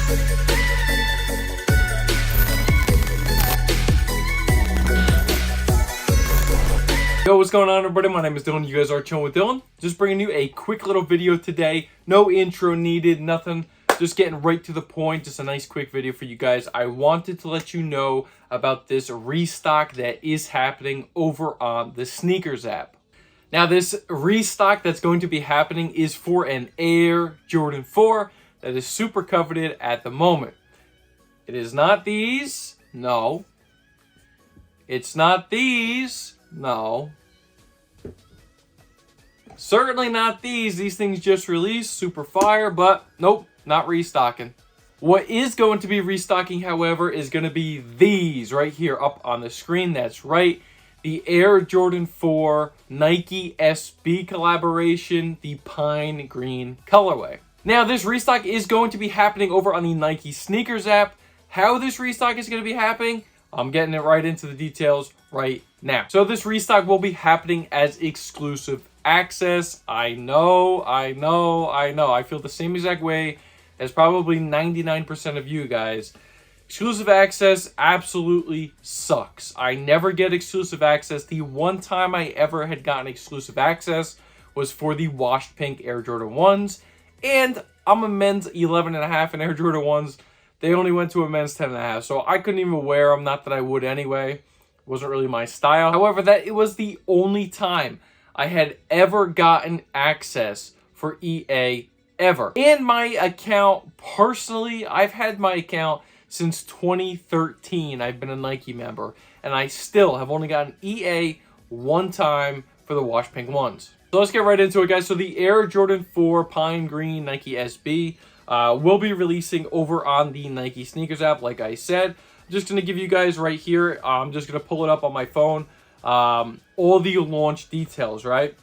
Yo, what's going on, everybody? My name is Dylan. You guys are chilling with Dylan. Just bringing you a quick little video today. No intro needed, nothing. Just getting right to the point. Just a nice quick video for you guys. I wanted to let you know about this restock that is happening over on the Sneakers app. Now, this restock that's going to be happening is for an Air Jordan 4 that is super coveted at the moment. It is not these. No. It's not these. No. Certainly not these. These things just released. Super fire, but nope, not restocking. What is going to be restocking, however, is going to be these right here up on the screen. That's right. The Air Jordan 4 Nike SB collaboration, the pine green colorway. Now, this restock is going to be happening over on the Nike Sneakers app. How this restock is going to be happening, I'm getting it right into the details right now. So this restock will be happening as exclusive access. I know. I feel the same exact way as probably 99% of you guys. Exclusive access absolutely sucks. I never get exclusive access. The one time I ever had gotten exclusive access was for the washed pink Air Jordan 1s. And I'm a men's 11.5 in Air Jordan 1s. They only went to a men's 10.5, so I couldn't even wear them. Not that I would anyway. It wasn't really my style. However, it was the only time I had ever gotten access for EA ever. And my account, personally, I've had my account since 2013. I've been a Nike member, and I still have only gotten EA one time for the wash pink ones. So let's get right into it, guys. So the Air Jordan 4 Pine Green Nike SB will be releasing over on the Nike Sneakers app, like I said. I'm just going to give you guys right here, I'm just going to pull it up on my phone, all the launch details, right?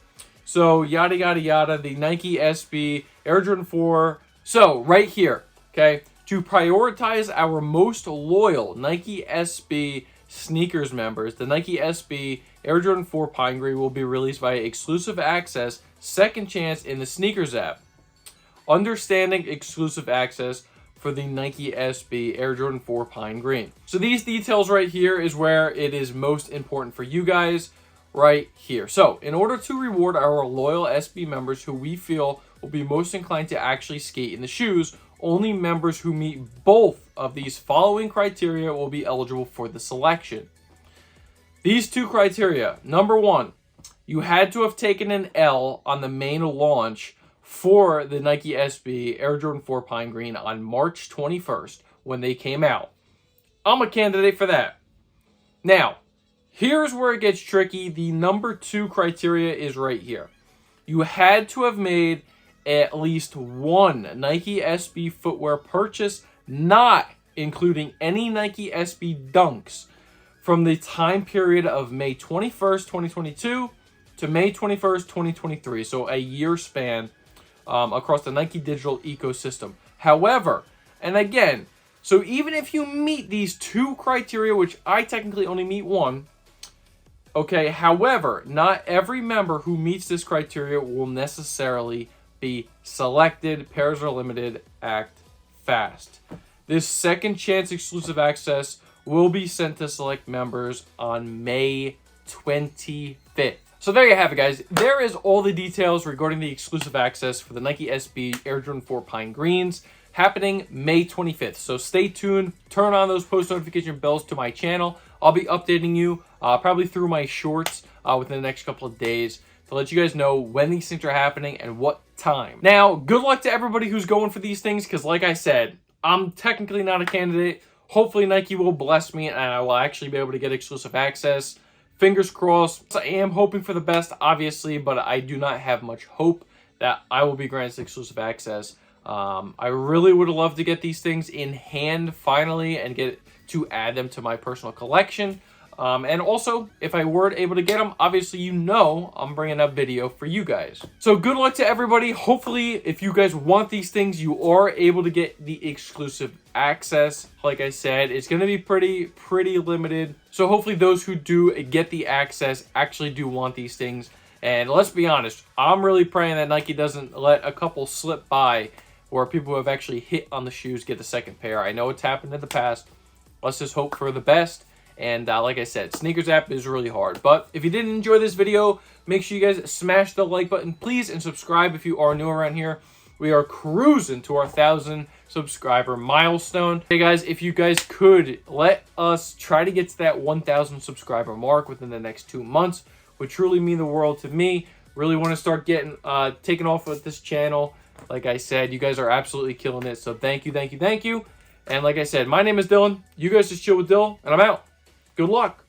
So, yada, yada, yada, the Nike SB, Air Jordan 4. So, right here, okay, to prioritize our most loyal Nike SB Sneakers members, the Nike SB Air Jordan 4 Pine Green will be released via exclusive access, second chance in the Sneakers app. Understanding exclusive access for the Nike SB Air Jordan 4 Pine Green. So these details right here is where it is most important for you guys right here. So in order to reward our loyal SB members who we feel will be most inclined to actually skate in the shoes, only members who meet both of these following criteria will be eligible for the selection. These two criteria. Number one, you had to have taken an L on the main launch for the Nike SB Air Jordan 4 Pine Green on March 21st when they came out. I'm a candidate for that. Now, here's where it gets tricky. The number two criteria is right here. You had to have made at least one Nike SB footwear purchase, not including any Nike SB Dunks, from the time period of May 21st, 2022 to May 21st, 2023. So a year span across the Nike digital ecosystem. However, and again, so even if you meet these two criteria, which I technically only meet one, okay, however, not every member who meets this criteria will necessarily be selected. Pairs are limited. Act fast. This second chance exclusive access will be sent to select members on May 25th. So there you have it, guys. There is all the details regarding the exclusive access for the Nike SB Air Jordan 4 Pine Greens happening May 25th. So stay tuned. Turn on those post notification bells to my channel. I'll be updating you probably through my shorts within the next couple of days to let you guys know when these things are happening and what time. Now, good luck to everybody who's going for these things because, like I said, I'm technically not a candidate. Hopefully, Nike will bless me and I will actually be able to get exclusive access. Fingers crossed. I am hoping for the best, obviously, but I do not have much hope that I will be granted exclusive access. I really would have loved to get these things in hand finally and get to add them to my personal collection. And also, if I weren't able to get them, obviously you know I'm bringing a video for you guys. So good luck to everybody. Hopefully, if you guys want these things, you are able to get the exclusive access. Like I said, it's going to be pretty limited. So hopefully those who do get the access actually do want these things. And let's be honest, I'm really praying that Nike doesn't let a couple slip by or people who have actually hit on the shoes get the second pair. I know it's happened in the past. Let's just hope for the best. And like I said, sneakers app is really hard. But if you did enjoy this video, make sure you guys smash the like button, please, and subscribe if you are new around here. We are cruising to our 1,000 subscriber milestone. Hey guys, if you guys could let us try to get to that 1,000 subscriber mark within the next 2 months, would truly mean the world to me. Really want to start getting taking off with this channel. Like I said, you guys are absolutely killing it. So thank you, thank you, thank you. And like I said, my name is Dylan. You guys just chill with Dill, and I'm out. Good luck.